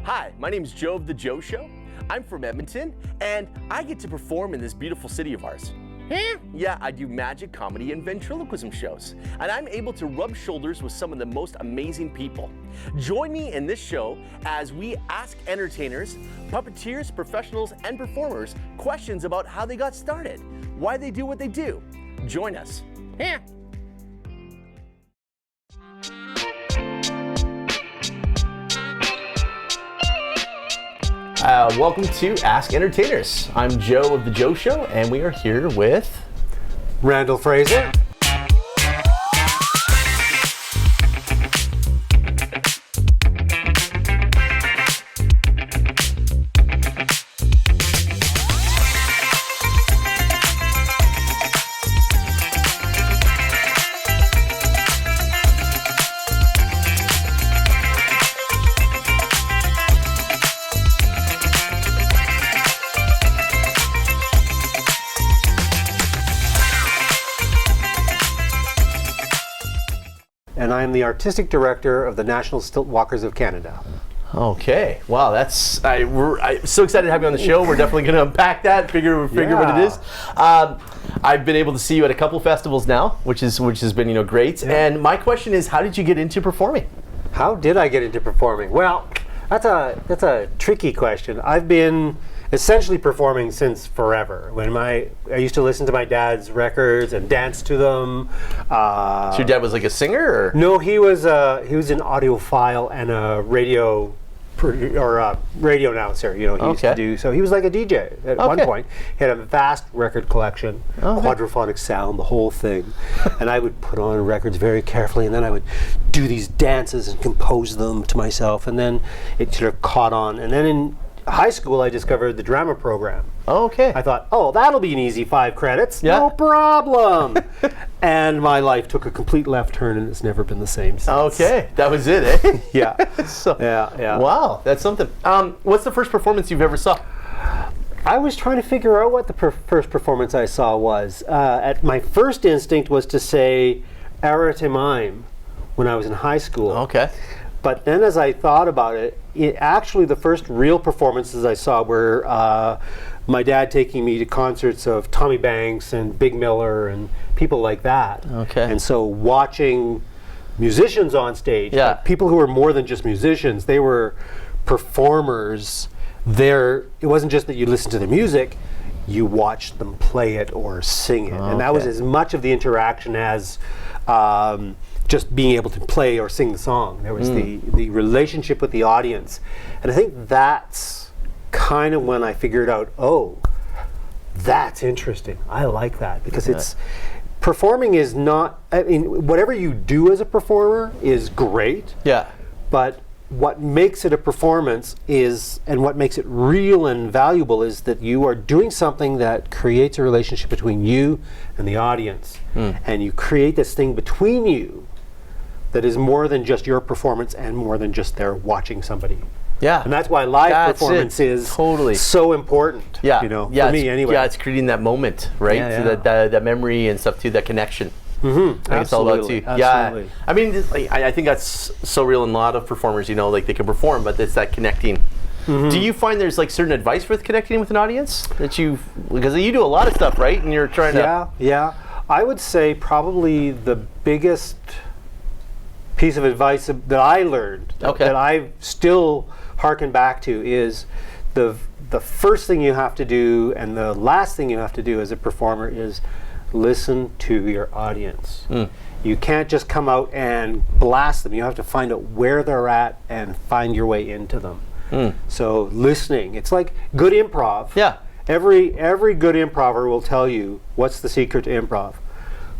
Hi, my name is Joe of The Joe Show. I'm from Edmonton, and I get to perform in this beautiful city of ours. Yeah, I do magic, comedy, and ventriloquism shows, and I'm able to rub shoulders with some of the most amazing people. Join me in this show as we ask entertainers, puppeteers, professionals, and performers questions about how they got started, why they do what they do. Join us. Welcome to Ask Entertainers. I'm Joe of The Joe Show, and we are here with Randall Fraser. And I am the artistic director of the National Stiltwalkers of Canada. Okay, wow, I'm so excited to have you on the show. We're definitely going to unpack that, figure what it is. I've been able to see you at a couple festivals now, which has been great. Yeah. And my question is, how did you get into performing? How did I get into performing? Well, that's a tricky question. I've been essentially performing since forever. I used to listen to my dad's records and dance to them. So your dad was like a singer, or? No, he was an audiophile and a radio announcer. He used to do. So he was like a DJ at one point. He had a vast record collection, quadraphonic sound, the whole thing. And I would put on records very carefully, and then I would do these dances and compose them to myself. And then it sort of caught on. And then in high school, I discovered the drama program. I thought, that'll be an easy 5 credits. Yeah. No problem. And my life took a complete left turn, and it's never been the same since. Okay, that was it, eh? Yeah. Yeah. Wow, that's something. What's the first performance you've ever saw? I was trying to figure out what the first performance I saw was. My first instinct was to say arate mime when I was in high school. Okay. But then as I thought about it, actually the first real performances I saw were my dad taking me to concerts of Tommy Banks and Big Miller and people like that. Okay. And so watching musicians on stage, people who were more than just musicians, they were performers. It wasn't just that you listened to the music, you watched them play it or sing it. And that was as much of the interaction as just being able to play or sing the song. There was the relationship with the audience. And I think that's kind of when I figured out, that's interesting. I like that, because performing is not, whatever you do as a performer is great. Yeah. But what makes it a performance and what makes it real and valuable is that you are doing something that creates a relationship between you and the audience. And you create this thing between you that is more than just your performance and more than just they're watching somebody. Yeah. And that's why live performance is so important. Yeah. For me anyway. Yeah, it's creating that moment, right? Yeah. So that memory and stuff too, that connection. I think it's all about too. Absolutely. Yeah. I mean, I think that's so real in a lot of performers, like they can perform, but it's that connecting. Do you find there's like certain advice with connecting with an audience because you do a lot of stuff, right? And you're trying to. Yeah. I would say probably the biggest piece of advice that I learned that I still harken back to is the first thing you have to do and the last thing you have to do as a performer is listen to your audience. You can't just come out and blast them. You have to find out where they're at and find your way into them. So listening, it's like good improv. Yeah. Every good improver will tell you what's the secret to improv.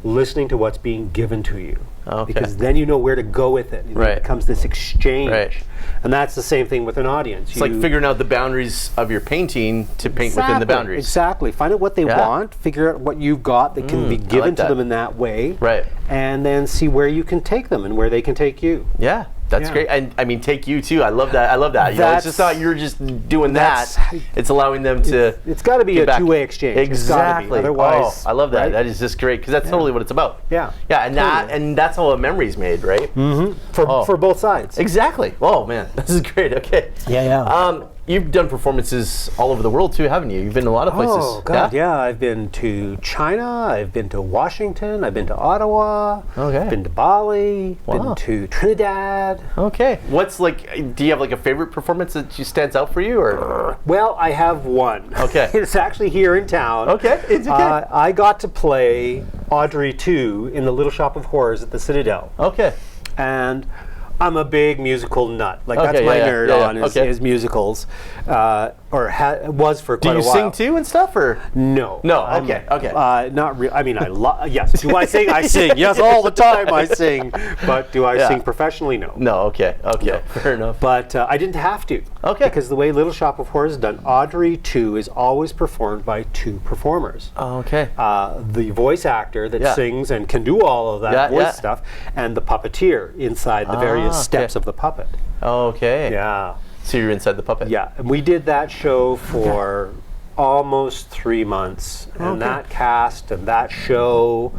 Listening to what's being given to you. Because then you know where to go with it. It becomes this exchange. And that's the same thing with an audience. It's like figuring out the boundaries of your painting to paint within the boundaries. Exactly. Find out what they want, figure out what you've got that can be given to them in that way. Right. And then see where you can take them and where they can take you. Yeah. That's great. And I mean, take you too. I love that. I love that. You know, it's just not you're just doing that. It's allowing them to. It's got to be a two-way exchange. Exactly. Otherwise, I love that. Right? That is just great because that's totally what it's about. Yeah. Yeah, and that's how a memory's made, right? Mm-hmm. For both sides. Exactly. Oh man, this is great. Okay. Yeah. You've done performances all over the world too, haven't you? You've been to a lot of places. Oh God, yeah. I've been to China. I've been to Washington. I've been to Ottawa. Okay. I've been to Bali. Been to Trinidad. Okay. What's like? Do you have like a favorite performance that stands out for you, or? Well, I have one. Okay. It's actually here in town. Okay. It's okay. I got to play Audrey 2 in the Little Shop of Horrors at the Citadel. Okay. And I'm a big musical nut. Like that's my nerd on is musicals, was for quite a while. Do you sing too and stuff, or no? No. Okay. Not really. I mean, yes. Do I sing? I sing. Yes, all the time I sing. But do I sing professionally? No. No. Okay. No. Fair enough. But I didn't have to. Okay. Because the way Little Shop of Horrors is done, Audrey 2 is always performed by 2 performers. Oh, okay. The voice actor that sings and can do all of that voice stuff, and the puppeteer inside the various steps of the puppet. Okay. Yeah. So you're inside the puppet. Yeah, and we did that show for almost 3 months, and that cast and that show,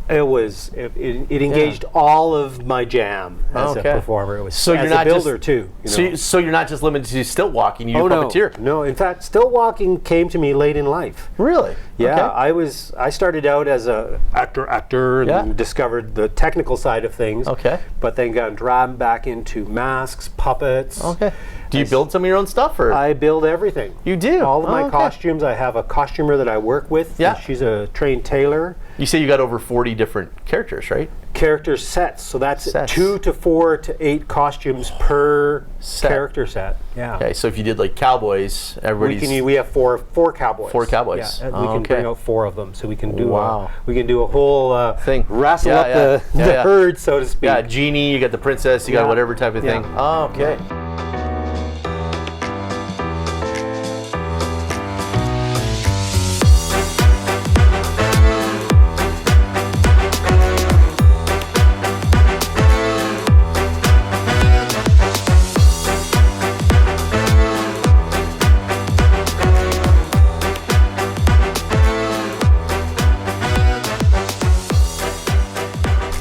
it engaged all of my jam as a performer. It was so as you're not a builder just, too. So you're not just limited to stiltwalking. You puppeteer. No, in fact, stiltwalking came to me late in life. Really? Yeah, I started out as a actor and discovered the technical side of things. Okay. But then got dragged back into masks, puppets. Okay. Do you build some of your own stuff, or? I build everything. You do? All of my costumes. I have a costumer that I work with. Yeah. She's a trained tailor. You say you got over 40 different characters, right? Character sets. So that's 2 to 4 to 8 costumes per character set. Yeah. Okay, so if you did like cowboys, we have four cowboys. 4 cowboys. Yeah, we can bring out 4 of them, so we can do a whole thing. Wrestle up the herd, so to speak. Yeah, genie. You got the princess. You got whatever type of thing. Oh, okay.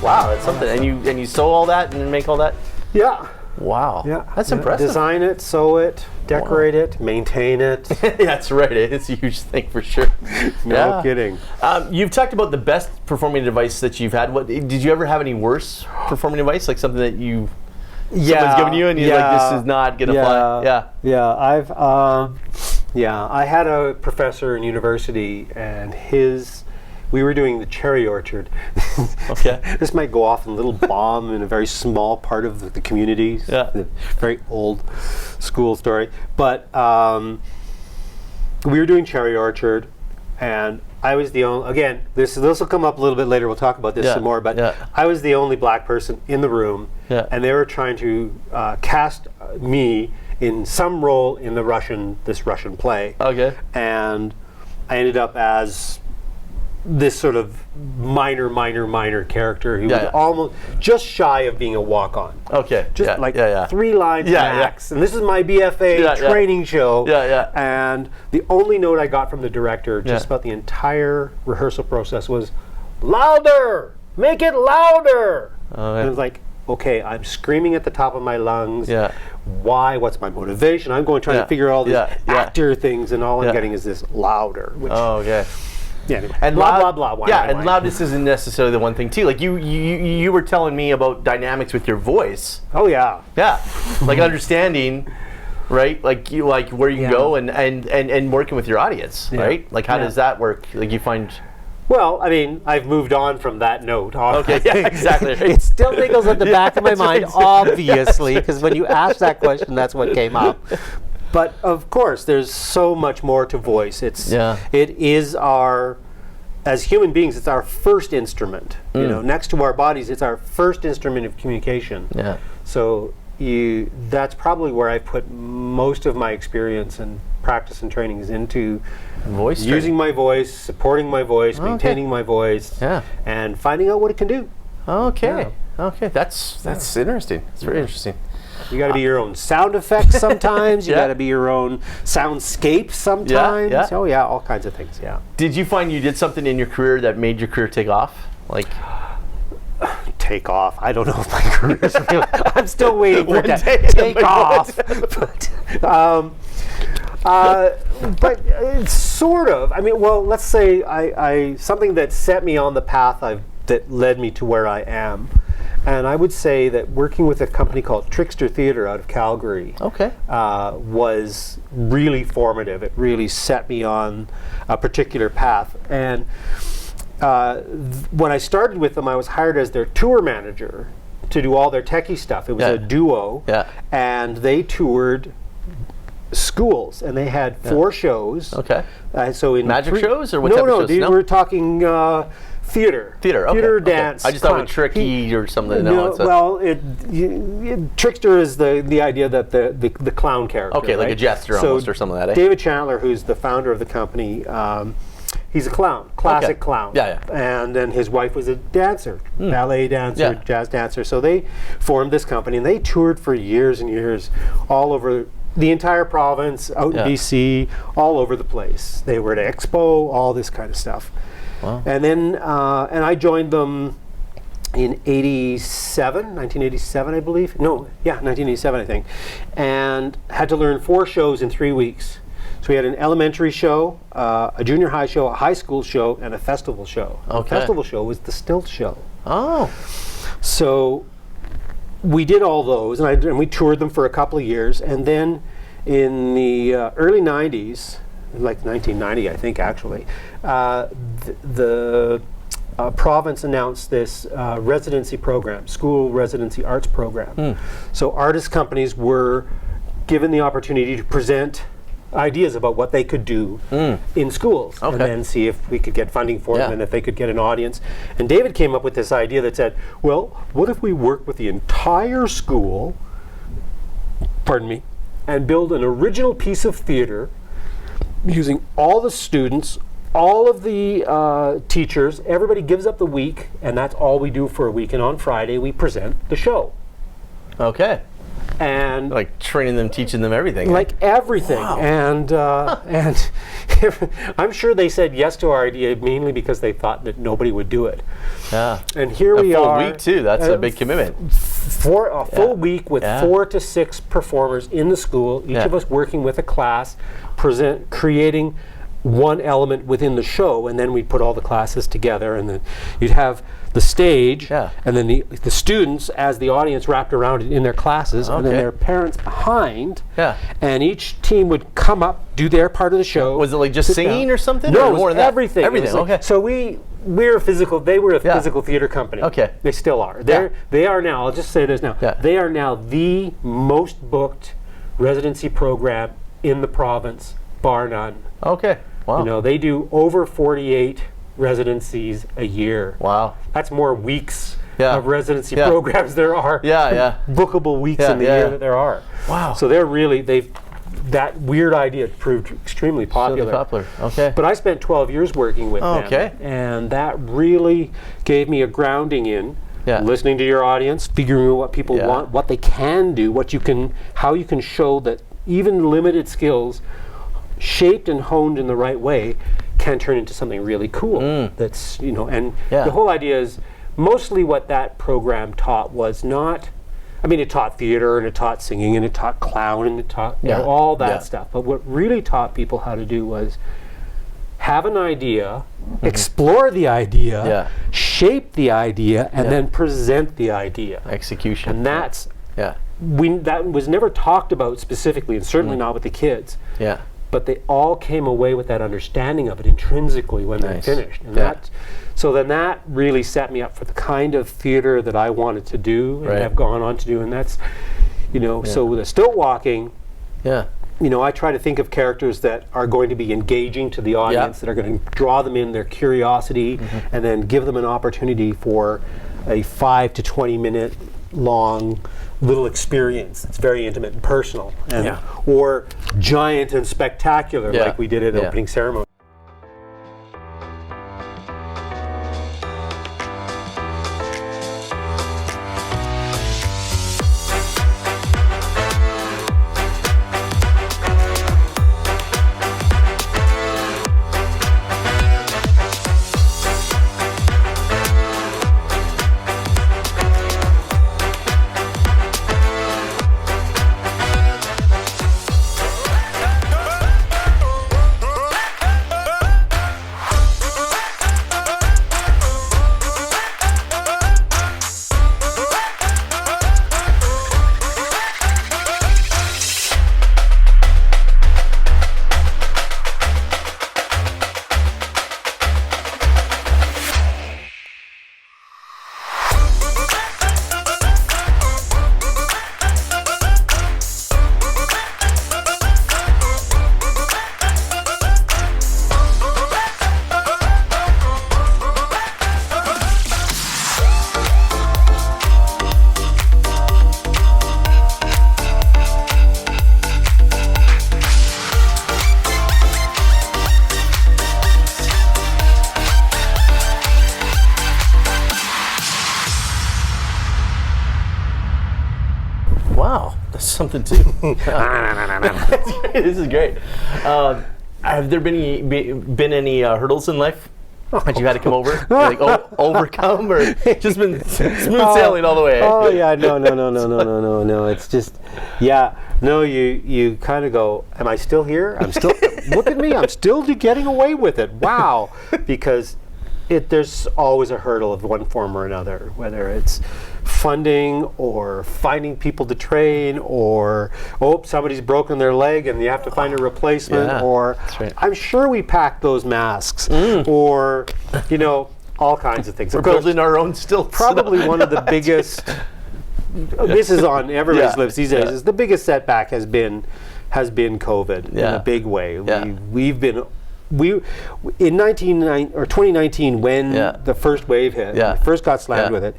Wow, that's something. And you sew all that and make all that? Yeah. Wow. Yeah. That's impressive. Design it, sew it, decorate it, maintain it. That's right. It's a huge thing for sure. No kidding. You've talked about the best performing device that you've had. What did you ever have any worse performing device? Like something that someone's given you and you're like, this is not gonna fly. Yeah. I had a professor in university, and we were doing the cherry orchard. Okay. This might go off in a little bomb in a very small part of the community. Yeah. The very old school story. But we were doing cherry orchard, and I was the only, again, this will come up a little bit later, we'll talk about this some more, but I was the only black person in the room, and they were trying to cast me in some role in this Russian play. Okay. And I ended up as this sort of minor character who was almost just shy of being a walk-on. Okay. Just 3 lines max. And this is my BFA training show. And the only note I got from the director just about the entire rehearsal process was, louder! Make it louder! And it was like, okay, I'm screaming at the top of my lungs. Why? What's my motivation? I'm trying to figure all these actor things, and all I'm getting is this louder. Which, yeah, anyway. And blah blah. And loudness isn't necessarily the one thing too. Like you were telling me about dynamics with your voice. Oh yeah. Yeah, like understanding, right? Like where you can go and working with your audience, right? Like how does that work? Like you find. Well, I mean, I've moved on from that note. Okay, yeah, exactly. It still niggles at the back of my mind, obviously, because when you asked that question, that's what came up. But of course, there's so much more to voice. It is as human beings, it's our first instrument. You know, next to our bodies, it's our first instrument of communication. Yeah. So that's probably where I put most of my experience and practice and training is into using my voice, supporting my voice, maintaining my voice, and finding out what it can do. Okay. Okay, that's interesting. It's very interesting. You got to be your own sound effects sometimes. You got to be your own soundscape sometimes. Yeah. Oh yeah, all kinds of things. Yeah. Did you find you did something in your career that made your career take off? Like take off. I don't know if my career's really, I'm still waiting for it to take off. But it's sort of. I mean, well, let's say I something that set me on the path that led me to where I am. And I would say that working with a company called Trickster Theatre out of Calgary was really formative. It really set me on a particular path. And when I started with them, I was hired as their tour manager to do all their techie stuff. It was a duo, and they toured schools, and they had 4 shows. Okay. So in magic shows or what type of shows? No, we're talking theater. Theater, dance. I just thought it was tricky or something. Trickster is the idea that the clown character. Okay, like a jester almost or something like that. David Chandler, who's the founder of the company, he's a clown, classic clown. Yeah. And then his wife was a dancer, ballet dancer, jazz dancer. So they formed this company, and they toured for years and years all over the entire province, out in BC, all over the place. They were at Expo, all this kind of stuff. Wow. And then, and I joined them in 1987, I believe. No, 1987, I think. And had to learn 4 shows in 3 weeks. So we had an elementary show, a junior high show, a high school show, and a festival show. Okay. The festival show was the Stilt Show. Oh. So we did all those, and we toured them for a couple of years. And then in the early 90s, like 1990, I think, actually, the province announced this residency program, school residency arts program. So artist companies were given the opportunity to present ideas about what they could do in schools, and then see if we could get funding for them and if they could get an audience. And David came up with this idea that said, well, what if we work with the entire school, and build an original piece of theater using all the students, all of the teachers, everybody gives up the week, and that's all we do for a week. And on Friday, we present the show. Okay. And like training them, teaching them everything. Like everything. Wow. And I'm sure they said yes to our idea mainly because they thought that nobody would do it. Yeah. And here we are. A full week too. That's a big commitment. For a full week with 4 to 6 performers in the school, each of us working with a class, creating one element within the show, and then we'd put all the classes together, and then you'd have the stage, and then the students as the audience wrapped around it in their classes, and then their parents behind, and each team would come up, do their part of the show. Was it like just singing or something? No, or it was more everything. Everything, okay. So they were a physical theater company. Okay. They still are. They are now, I'll just say this now, they are now the most booked residency program in the province, bar none. Okay. Wow. You know, they do over 48 residencies a year. Wow. That's more weeks of residency programs there are. Bookable weeks in the year that there are. Wow. So that weird idea proved extremely popular. Okay. But I spent 12 years working with them. And that really gave me a grounding in listening to your audience, figuring out what people want, what they can do, how you can show that even limited skills shaped and honed in the right way can turn into something really cool. That's, and the whole idea is mostly what that program taught was not, it taught theater and it taught singing and it taught clown and it taught all that stuff. But what really taught people how to do was have an idea, explore the idea, shape the idea, and then present the idea. Execution. And that's, that was never talked about specifically, and certainly not with the kids. Yeah. But they all came away with that understanding of it intrinsically when they finished. And so then that really set me up for the kind of theater that I wanted to do and have gone on to do. And that's, so with the Stiltwalking, I try to think of characters that are going to be engaging to the audience, that are going to draw them in, their curiosity, and then give them an opportunity for a 5 to 20 minute long little experience. It's very intimate and personal, or giant and spectacular, like we did at opening ceremony. something too. This is great. Have there been any hurdles in life that you had to come over, like overcome, or just been smooth sailing all the way? Oh yeah, no. It's just, yeah. No, you kind of go, am I still here? I'm still, look at me, I'm still getting away with it. Wow. Because there's always a hurdle of one form or another, whether it's funding or finding people to train, or somebody's broken their leg and you have to find a replacement, or I'm sure we packed those masks, or all kinds of things. We're building our own stilts. Probably one of the biggest. This is on everybody's lips these days. Is the biggest setback has been COVID in a big way. We've been in 2019 when the first wave hit, we first got slammed with it.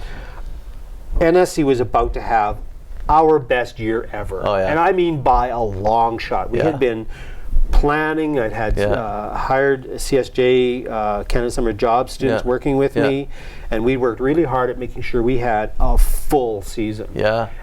NSC was about to have our best year ever, and I mean by a long shot. We had been planning. I'd had hired CSJ Canada Summer Job students working with me, and we worked really hard at making sure we had a full season.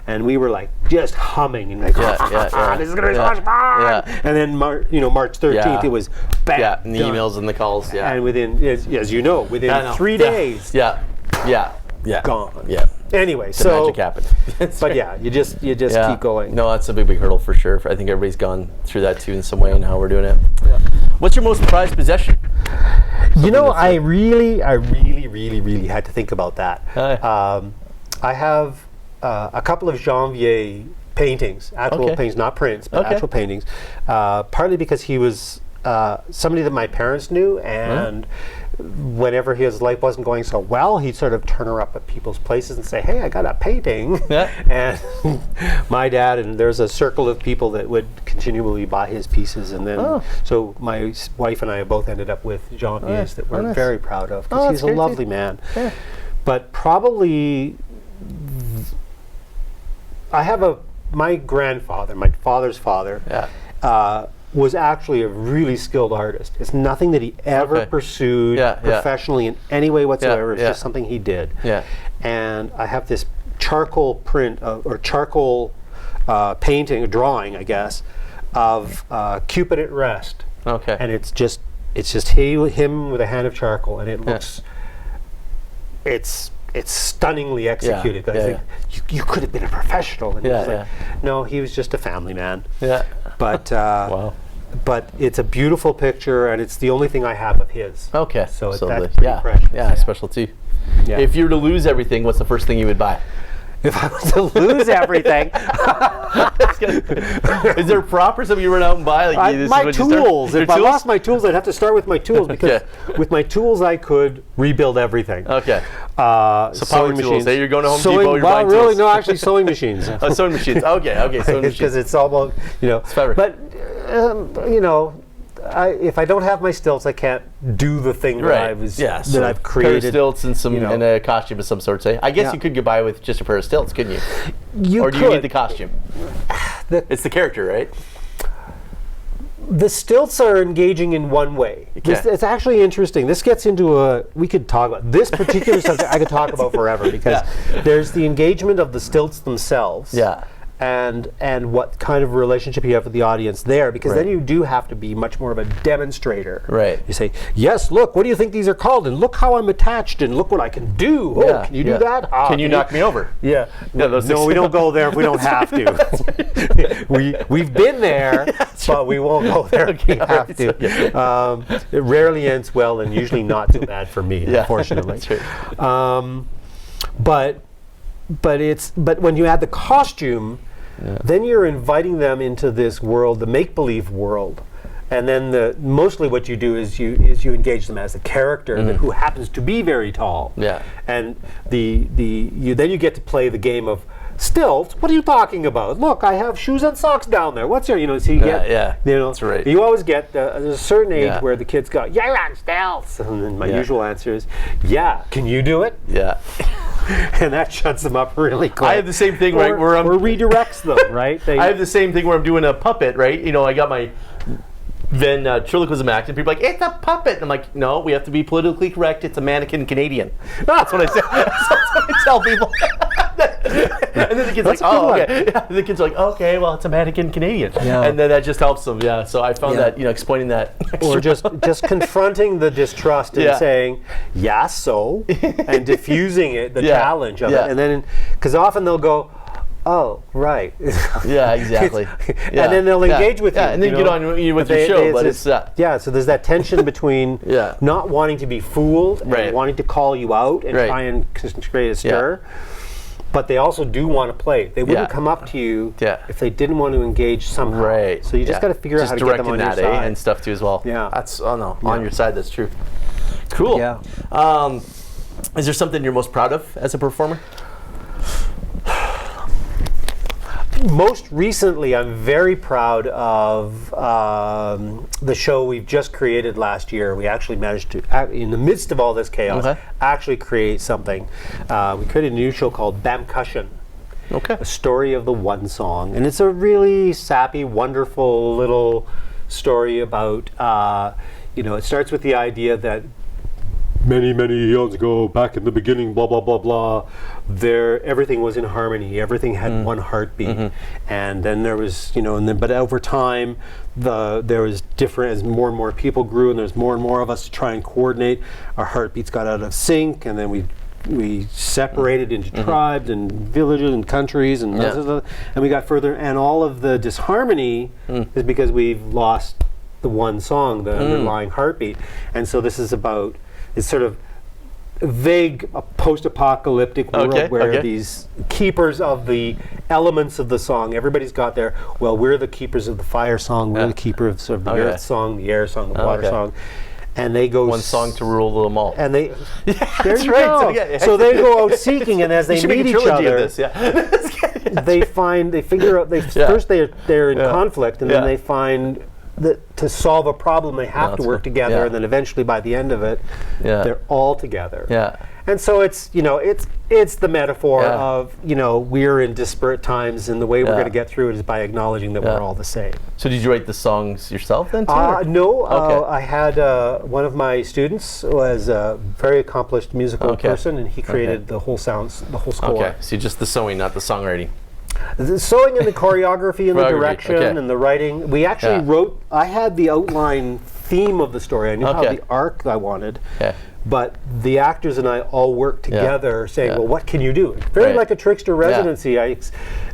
And we were like just humming and like, this is gonna be so much fun. And then March 13th, it was bam, and the emails and the calls. And within, as you know, within 3 days, gone. Anyway, so magic happened. But you just keep going. No, that's a big hurdle for sure. I think everybody's gone through that too in some way, and how we're doing it. What's your most prized possession? I really had to think about that. I have a couple of Janvier paintings, actual paintings, not prints, but actual paintings. Partly because he was somebody that my parents knew, and whenever his life wasn't going so well, he'd sort of turn her up at people's places and say, hey, I got a painting. And my dad, and there's a circle of people that would continually buy his pieces. And then, so my wife and I have both ended up with Jean-Pierre's that we're very proud of, because he's a lovely man. But probably, I have my grandfather, my father's father, was actually a really skilled artist. It's nothing that he ever pursued professionally in any way whatsoever. It's just something he did. And I have this charcoal print or charcoal painting, a drawing, I guess, of Cupid at rest. And it's just him with a hand of charcoal, and it looks, it's stunningly executed. I think you could have been a professional. And he's like, no, he was just a family man. But but it's a beautiful picture, and it's the only thing I have of his. So that's pretty precious. Special too. If you were to lose everything, what's the first thing you would buy? If I was to lose everything, is there a prop or something you run out and buy? Like, my tools. If I lost my tools, I'd have to start with my tools, because with my tools I could rebuild everything. So power sewing tools. machines. Hey, you're going to Home Depot. You're buying really, tools. no, actually sewing machines. Sewing machines. Okay, sewing machines. Because it's all about It's fabric. But if I don't have my stilts, I can't do the thing that I've created. Pair of stilts and some and a costume of some sort. Say, I guess you could get by with just a pair of stilts, couldn't you? Or do you need the costume? It's the character, right? The stilts are engaging in one way. It's actually interesting. This gets into we could talk about this particular subject. I could talk about forever, because there's the engagement of the stilts themselves. And what kind of relationship you have with the audience there, because then you do have to be much more of a demonstrator. You say, yes, look, what do you think these are called? And look how I'm attached, and look what I can do. Can you do that? Can you knock me over? No, we don't go there if we don't have to. We've been there, but we won't go there if we have to. It rarely ends well, and usually not too bad for me, unfortunately. But when you add the costume, then you're inviting them into this world, the make-believe world, and then mostly what you do is you engage them as a character who happens to be very tall. And then you get to play the game of stilts. What are you talking about? Look, I have shoes and socks down there. What's your, so you get, that's right. You always get there's a certain age where the kids go, you're on stilts, and then my usual answer is, can you do it? And that shuts them up really quick. I have the same thing, right? Or redirects them, right? I have the same thing where I'm doing a puppet, right? I got my ventriloquism act, and people are like, it's a puppet. And I'm like, no, we have to be politically correct. It's a mannequin Canadian. That's what I say. That's what I tell people. And then the kid's like, oh, okay. Yeah, the kid's like, okay, well, it's a mannequin Canadian. Yeah. And then that just helps them. Yeah. So I found that, explaining that. Or just confronting the distrust and saying, yeah, so, and diffusing it, the challenge of it. And then, because often they'll go, oh, right. Yeah, exactly. And then they'll engage with you. And then get on with your show. But it's so there's that tension between not wanting to be fooled and wanting to call you out and try and create a stir. But they also do want to play. They wouldn't come up to you if they didn't want to engage somehow. Right. So you just got to figure out how to get them on your side. And stuff too as well. Yeah. That's on your side. That's true. Cool. Yeah. Is there something you're most proud of as a performer? Most recently, I'm very proud of the show we've just created last year. We actually managed to, in the midst of all this chaos, actually create something. We created a new show called Bamcussion. Okay. A story of the one song. And it's a really sappy, wonderful little story about, it starts with the idea that many, many eons ago, back in the beginning, blah, blah, blah, blah, everything was in harmony. Everything had one heartbeat. And then there was, but over time, there was different, as more and more people grew, and there's more and more of us to try and coordinate. Our heartbeats got out of sync, and then we separated into tribes and villages and countries, and we got further. And all of the disharmony is because we've lost the one song, the underlying heartbeat. And so this is about, it's sort of a vague post-apocalyptic world where these keepers of the elements of the song, everybody's got their, we're the keepers of the fire song, we're the keeper of sort of the earth song, the air song, the water song. And they go one song to rule them all. And they that's right. So they go out seeking, and as they meet each other, first they're in conflict, and then they find that to solve a problem they have to work together, and then eventually by the end of it, they're all together. Yeah. And so it's it's the metaphor of we're in disparate times, and the way we're going to get through it is by acknowledging that we're all the same. So did you write the songs yourself then too? No. I had one of my students was a very accomplished musical person, and he created the whole score. Okay. So just the sewing, not the songwriting. The sewing and the choreography and the direction and the writing. We actually wrote, I had the outline theme of the story. I knew how the arc I wanted. But the actors and I all worked together saying, well, what can you do? Very like a trickster residency. I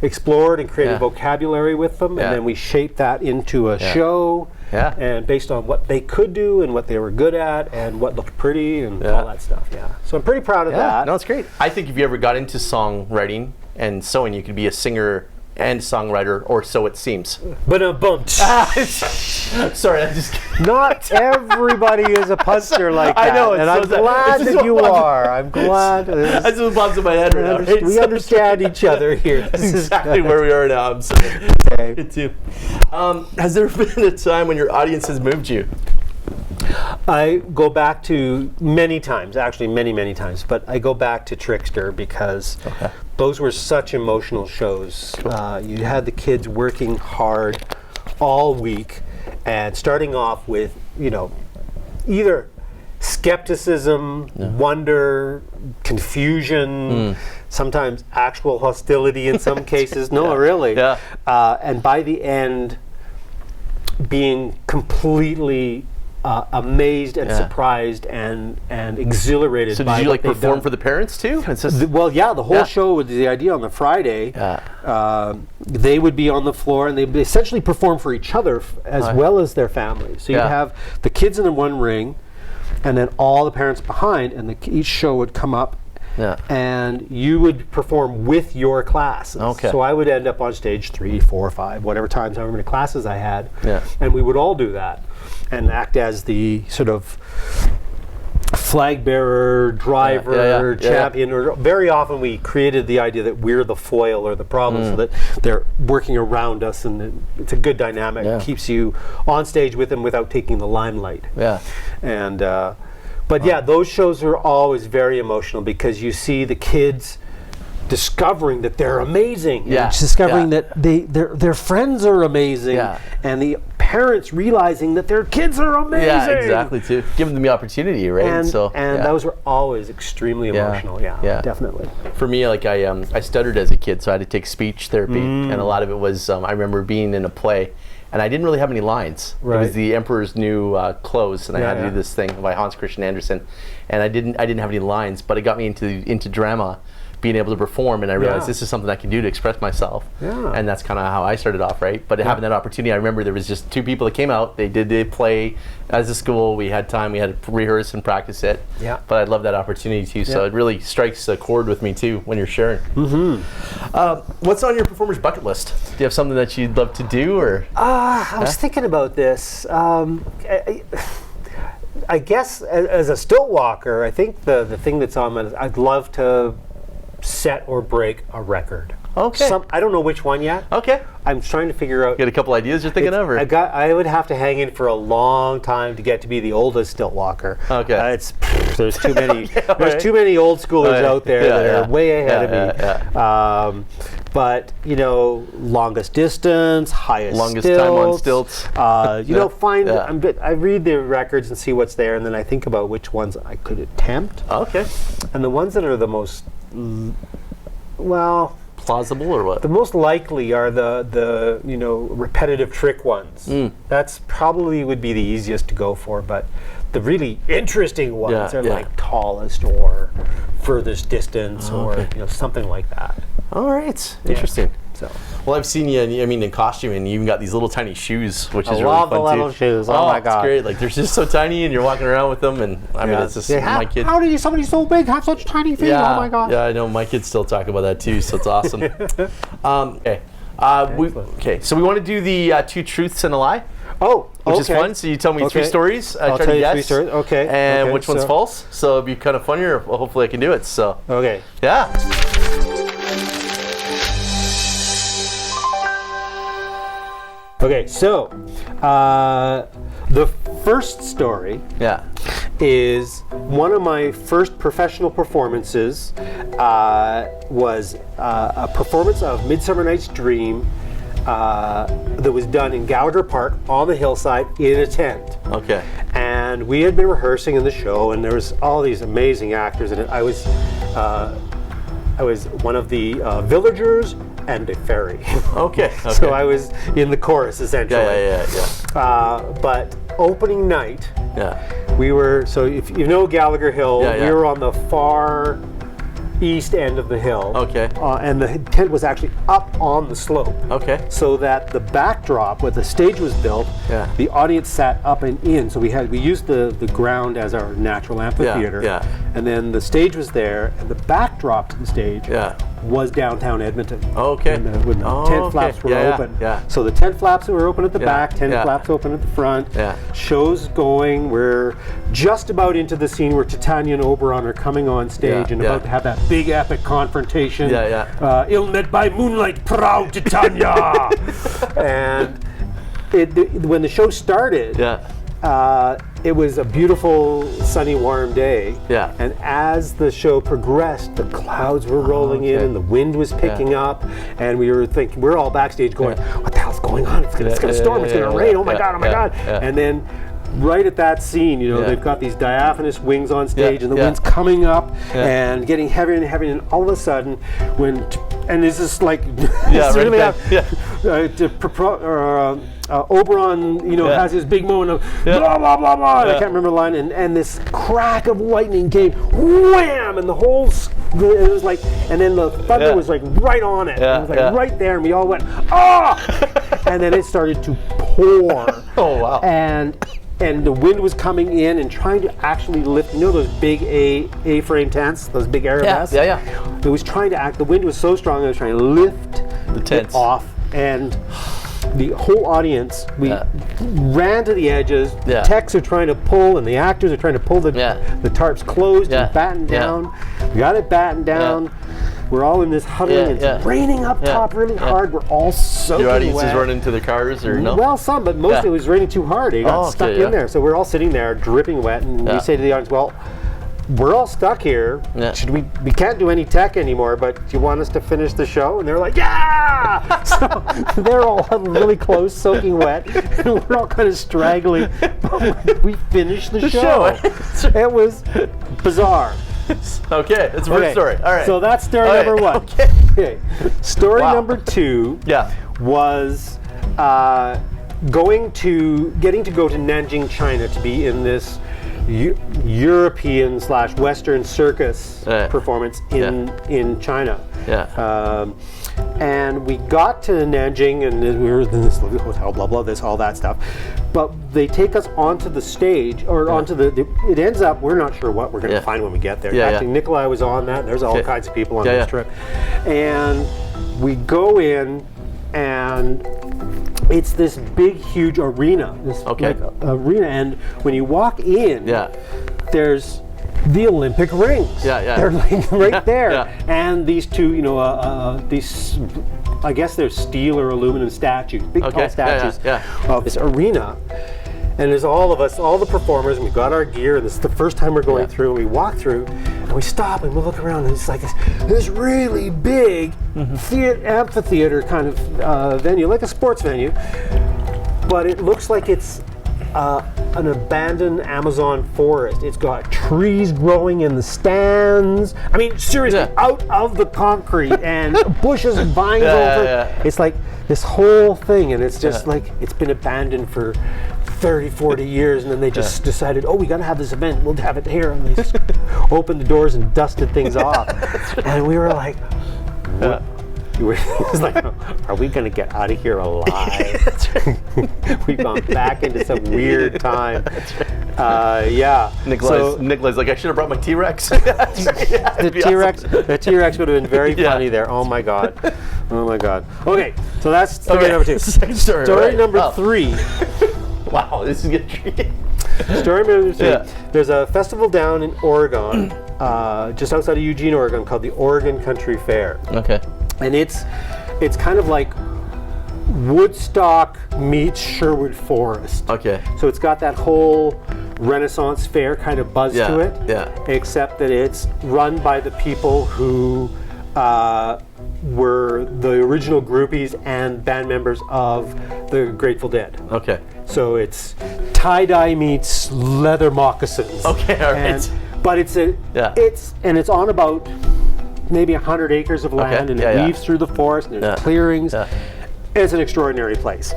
explored and created vocabulary with them, and then we shaped that into a show. And based on what they could do and what they were good at and what looked pretty and all that stuff. So I'm pretty proud of that. No, it's great. I think if you ever got into songwriting and sewing, you could be a singer and songwriter, or so it seems. But a bump. Sorry, I just. Not everybody is a punster like that. I know, and I'm glad that you are. I'm glad. That's what pops in my head right now. Right? We understand each other here. That's exactly where we are now. I'm sorry. Okay. Too. Has there been a time when your audience has moved you? I go back to many times, actually many times, but I go back to Trickster because those were such emotional shows. You had the kids working hard all week and starting off with, either skepticism, wonder, confusion, sometimes actual hostility in some cases. No, really. And by the end, being completely amazed and surprised and exhilarated. So did you perform for the parents too? The whole show with the idea on the Friday, they would be on the floor and they'd essentially perform for each other as well as their families. So you'd have the kids in the one ring, and then all the parents behind, and each show would come up. And you would perform with your classes. So I would end up on stage 3, 4, 5, whatever times, however many classes I had. And we would all do that and act as the sort of flag bearer, driver, champion. Or very often we created the idea that we're the foil or the problem, so that they're working around us, and it's a good dynamic. It keeps you on stage with them without taking the limelight. And But those shows are always very emotional because you see the kids discovering that they're amazing, discovering that their friends are amazing, and the parents realizing that their kids are amazing. Yeah, exactly, too. Giving them the opportunity, right? And those were always extremely emotional. Yeah, definitely. For me, like I stuttered as a kid, so I had to take speech therapy, and a lot of it was I remember being in a play, and I didn't really have any lines. Right. It was the Emperor's New Clothes, and I had to do this thing by Hans Christian Andersen, and I didn't have any lines, but it got me into drama, being able to perform, and I realized this is something I can do to express myself. Yeah. And that's kind of how I started off, right? But having that opportunity, I remember there was just 2 people that came out. They did the play as a school. We had time. We had to rehearse and practice it. Yeah. But I love that opportunity too. So it really strikes a chord with me too when you're sharing. What's on your performer's bucket list? Do you have something that you'd love to do, or? I was thinking about this. I guess as a stiltwalker, I think the thing that's on my list, I'd love to set or break a record. Okay. I don't know which one yet. Okay. I'm trying to figure out. You got a couple ideas you're thinking of? Or? I would have to hang in for a long time to get to be the oldest stiltwalker. Okay. There's too many. There's too many old schoolers out there that are way ahead of me. But longest distance, longest time on stilts. I read the records and see what's there, and then I think about which ones I could attempt. Okay. And the ones that are the most plausible, or what? The most likely are the repetitive trick ones. That's probably would be the easiest to go for, but the really interesting ones are like tallest or furthest distance or something like that. All right, interesting. So, well, I've seen you, in costume, and you even got these little tiny shoes, which is really fun too. I love the little shoes. Oh my god, it's great! Like they're just so tiny, and you're walking around with them, and it's just my kid. How do somebody so big have such tiny feet? Oh my god! Yeah, I know my kids still talk about that too, so it's awesome. Okay, so we want to do the 2 truths and a lie. Oh, which is fun. So you tell me 3 stories. I try to guess. 3 stories. Okay. And which one's false? So it'll be kind of funnier. Well, hopefully I can do it. So. Okay. Yeah. Okay, so the first story is one of my first professional performances was a performance of Midsummer Night's Dream that was done in Gallagher Park on the hillside in a tent. Okay. And we had been rehearsing in the show, and there was all these amazing actors in it. I was one of the villagers and a fairy. Okay. So I was in the chorus essentially. But opening night, we were, so if you know Gallagher Hill, we were on the far east end of the hill. Okay. And the tent was actually up on the slope. Okay. So that the backdrop where the stage was built, the audience sat up and in. So we used the ground as our natural amphitheater. And then the stage was there, and the backdrop to the stage was downtown Edmonton. Okay. And when the tent flaps were open. So the tent flaps were open at the back, tent flaps open at the front. Show's going. We're just about into the scene where Titania and Oberon are coming on stage and about to have that big epic confrontation. Ill met by moonlight, proud Titania. And when the show started, it was a beautiful, sunny, warm day. And as the show progressed, the clouds were rolling in and the wind was picking up. And we were thinking, we're all backstage going, what the hell's going on? It's going to storm, it's going to rain, oh my God. And then right at that scene, they've got these diaphanous wings on stage and the wind's coming up and getting heavier and heavier, and all of a sudden, and this is like, Oberon, has his big moment of blah, blah, blah, blah, and I can't remember the line, and this crack of lightning came, wham, and the whole, it was like, and then the thunder was like right on it, it was like right there, and we all went, and then it started to pour. Oh, wow. And the wind was coming in and trying to actually lift, those big A-frame tents, those big Arabesk? It was trying to the wind was so strong, it was trying to lift the tents off, and the whole audience, we ran to the edges, the techs are trying to pull, and the actors are trying to pull the tarps closed and batten down. We got it battened down. We're all in this huddle, and it's raining up top really hard. We're all soaking wet. Your audience is running to the cars, or no? Well, some, but most of it was raining too hard. It got stuck in there. So we're all sitting there dripping wet, and we say to the audience, well, we're all stuck here. Yeah. We can't do any tech anymore, but do you want us to finish the show? And they're like, yeah! So they're all huddled really close, soaking wet, and we're all kind of straggling. We finished the show. It was bizarre. Okay, that's a weird story. All right. So that's story number one. Okay. Story number two was getting to go to Nanjing, China to be in this European/Western circus performance in China. And we got to Nanjing, and we were in this hotel, blah blah, this all that stuff. But they take us onto the stage, or onto the. It ends up we're not sure what we're going to find when we get there. Actually, Nikolai was on that. There's all kinds of people on this trip, and we go in, and it's this big, huge arena. This arena, and when you walk in, there's the Olympic rings. They're like right there, and these two, these, I guess they're steel or aluminum statues, big tall statues of this arena. And there's all of us, all the performers, and we got our gear, and this is the first time we're going through, and we walk through, and we stop, and we look around, and it's like this really big amphitheater kind of venue, like a sports venue, but it looks like it's an abandoned Amazon forest. It's got trees growing in the stands. I mean, seriously, out of the concrete, and bushes and vines over. It's like this whole thing, and it's just like it's been abandoned for 30, 40 years, and then they just decided, we got to have this event. We'll have it here, and they just opened the doors and dusted things off. And we were like, what? It was like, are we going to get out of here alive? We've gone back into some weird time. Nikolai's like, I should have brought my T-Rex. The T-Rex would have been very funny there. Oh my God. Okay, so that's story number two. Second story. Story number three. Wow, this is getting tricky. Story number three. There's a festival down in Oregon, just outside of Eugene, Oregon, called the Oregon Country Fair. Okay. And it's kind of like Woodstock meets Sherwood Forest. Okay. So it's got that whole Renaissance fair kind of buzz to it. Except that it's run by the people who were the original groupies and band members of the Grateful Dead. Okay. So it's tie-dye meets leather moccasins. Okay, all right. But it's on about maybe 100 acres of land, and it weaves through the forest, and there's clearings. It's an extraordinary place.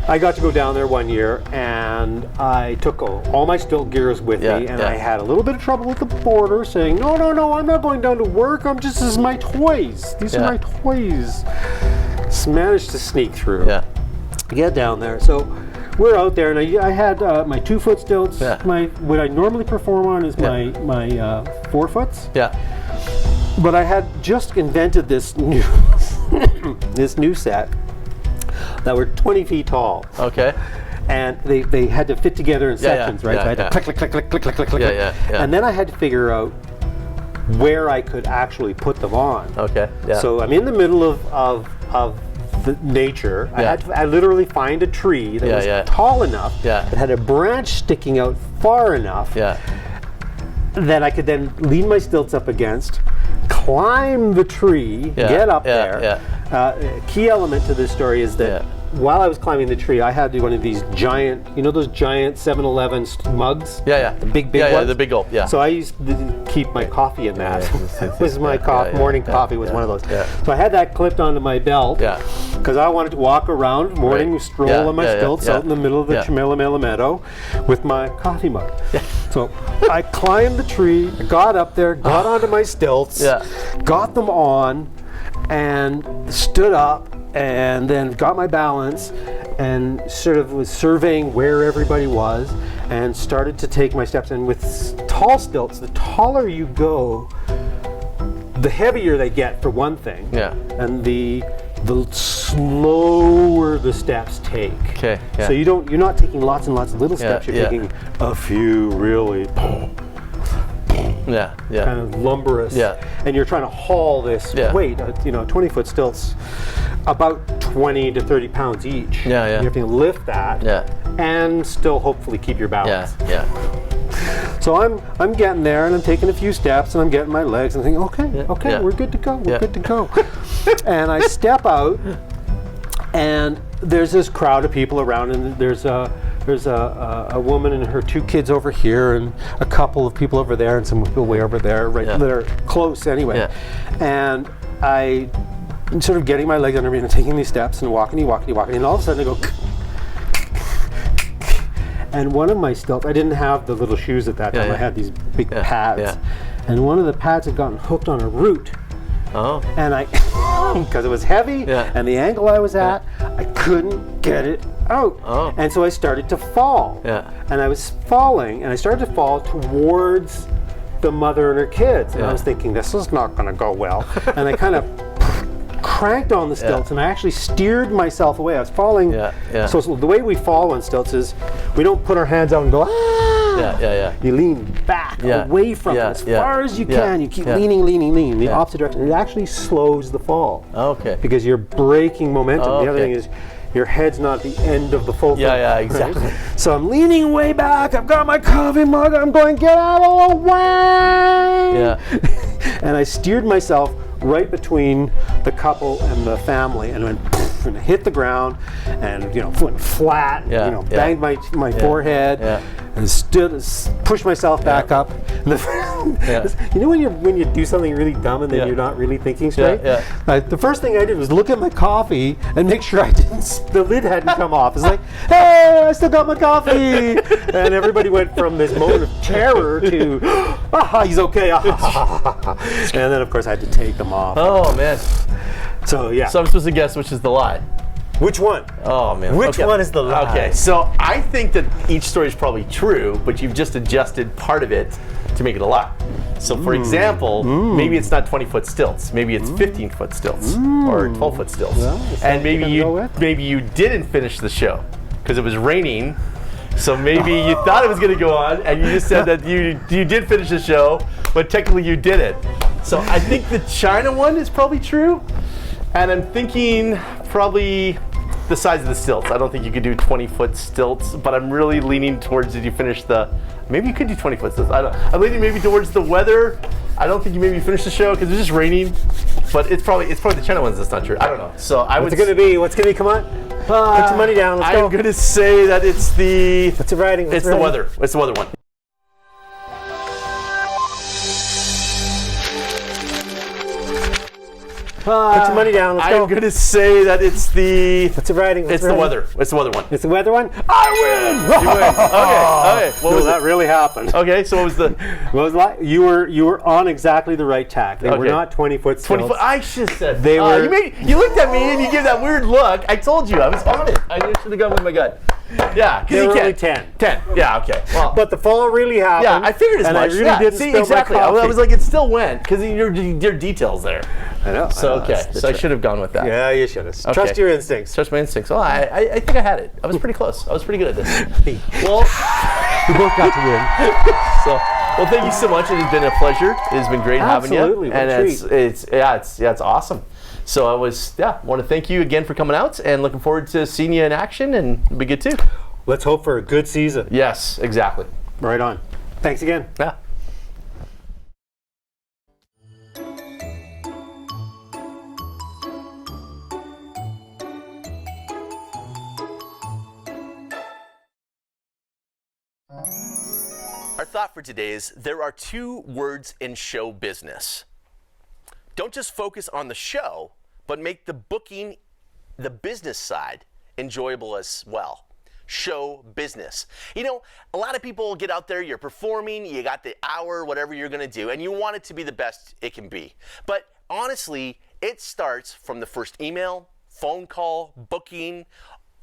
I got to go down there one year, and I took all my stilt gears with me, and I had a little bit of trouble with the border, saying, no, I'm not going down to work, this is my toys. These are my toys. Just managed to sneak through. Get down there. So we're out there, and I had my 2-foot stilts. What I normally perform on is my 4-foots. But I had just invented this new set that were 20 feet tall. Okay. And they had to fit together in sections, right? So I had to click, click, click, click, click, click, click, click. And then I had to figure out where I could actually put them on. Okay. So I'm in the middle of the nature. I literally find a tree that was tall enough, that had a branch sticking out far enough that I could then lean my stilts up against, climb the tree, get up there. Key element to this story is that while I was climbing the tree, I had one of these giant, those giant 7-Eleven mugs? The big ones? the big gulp, So I used to keep my coffee in that. This was my morning coffee was one of those. So I had that clipped onto my belt because I wanted to walk around, morning stroll on my stilts out in the middle of the Chamilla Meadow with my coffee mug. So I climbed the tree, got up there, got onto my stilts, got them on, and stood up, and then got my balance, and sort of was surveying where everybody was, and started to take my steps. And with tall stilts, the taller you go, the heavier they get, for one thing. And the slower the steps take. Okay. So you're not taking lots and lots of little steps. You're taking a few really kind of lumberous. And you're trying to haul this weight. 20-foot stilts, about 20 to 30 pounds each. You have to lift that and still hopefully keep your balance. So I'm getting there, and I'm taking a few steps, and I'm getting my legs, and thinking, okay, we're good to go. We're good to go. And I step out, and there's this crowd of people around, and there's a woman and her 2 kids over here, and a couple of people over there, and some people way over there, that are close anyway. And I'm sort of getting my legs under me and taking these steps and walking, and all of a sudden I go, and one of my stilts, I didn't have the little shoes at that time, I had these big pads, and one of the pads had gotten hooked on a root. And I, because it was heavy and the angle I was at, I couldn't get it out. And so I started to fall. And I was falling, and I started to fall towards the mother and her kids. And I was thinking, this is not going to go well. And I kind of cranked on the stilts, and I actually steered myself away. I was falling. So the way we fall on stilts is we don't put our hands out and go, You lean back away from it as far as you can. You keep leaning. The opposite direction. It actually slows the fall. Because you're breaking momentum. The other thing is your head's not at the end of the fulcrum. Exactly. Right? So I'm leaning way back. I've got my coffee mug. I'm going, get out of the way. And I steered myself right between the couple and the family, and went poof, and hit the ground, and went flat, banged my forehead, and pushed myself back up. And when you do something really dumb and then you're not really thinking straight. The first thing I did was look at my coffee and make sure the lid hadn't come off. It's like, hey, I still got my coffee, and everybody went from this moment of terror to, he's okay. And then of course I had to take them off. Oh man. So I'm supposed to guess which is the lie. Which one? Oh man. Which one is the lie? Okay, so I think that each story is probably true, but you've just adjusted part of it to make it a lie. So for example, maybe it's not 20-foot stilts, maybe it's 15-foot stilts or 12-foot stilts. And maybe you didn't finish the show because it was raining. So maybe you thought it was going to go on, and you just said that you did finish the show, but technically you didn't. So I think the China one is probably true, and I'm thinking probably the size of the stilts. I don't think you could do 20-foot stilts, but I'm really leaning towards, did you finish maybe you could do 20-foot stilts. I'm leaning maybe towards the weather. I don't think you maybe finished the show because it's just raining, but it's probably the China ones that's not true. I don't know. So What's it going to be? Come on. Put your money down. Let's go. I'm going to say that it's the... What's the writing? It's the weather. It's the weather one. Put your money down. Let's go. I'm going to say that it's the... What's the writing? It's the weather. It's the weather one. It's the weather one? I win! You win. Okay. What was that really happened. Okay, so what was the... What was that? You were on exactly the right tack. They were not 20-foot stilts. 20-foot. I should have said... They were... You looked at me and you gave that weird look. I told you. I was on it. I should have gone with my gut. Yeah, because they you were can't. only 10. 10. Yeah, okay. Well, but the fall really happened. Yeah, I figured as and much. I really didn't see, spill exactly. my coffee. I was like, it still went because your details there. I know. So I should have gone with that. Yeah, you should have. Okay. Trust your instincts. Trust my instincts. Oh, I think I had it. I was pretty close. I was pretty good at this. Well, we both got to win. Well, thank you so much. It has been a pleasure. It has been great having you. Absolutely. And it's awesome. So I want to thank you again for coming out, and looking forward to seeing you in action, and it'll be good too. Let's hope for a good season. Yes, exactly. Right on. Thanks again. Yeah. Our thought for today is there are 2 words in show business. Don't just focus on the show, but make the booking, the business side, enjoyable as well. Show business. A lot of people get out there, you're performing, you got the hour, whatever you're going to do, and you want it to be the best it can be. But honestly, it starts from the first email, phone call, booking,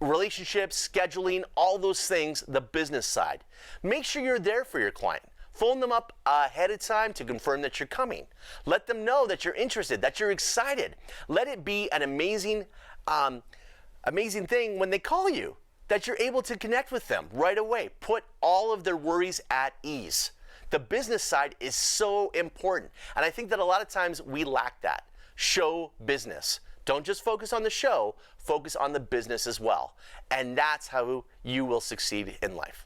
relationships, scheduling, all those things, the business side. Make sure you're there for your client. Phone them up ahead of time to confirm that you're coming. Let them know that you're interested, that you're excited. Let it be an amazing thing when they call you, that you're able to connect with them right away. Put all of their worries at ease. The business side is so important, and I think that a lot of times we lack that. Show business. Don't just focus on the show, focus on the business as well. And that's how you will succeed in life.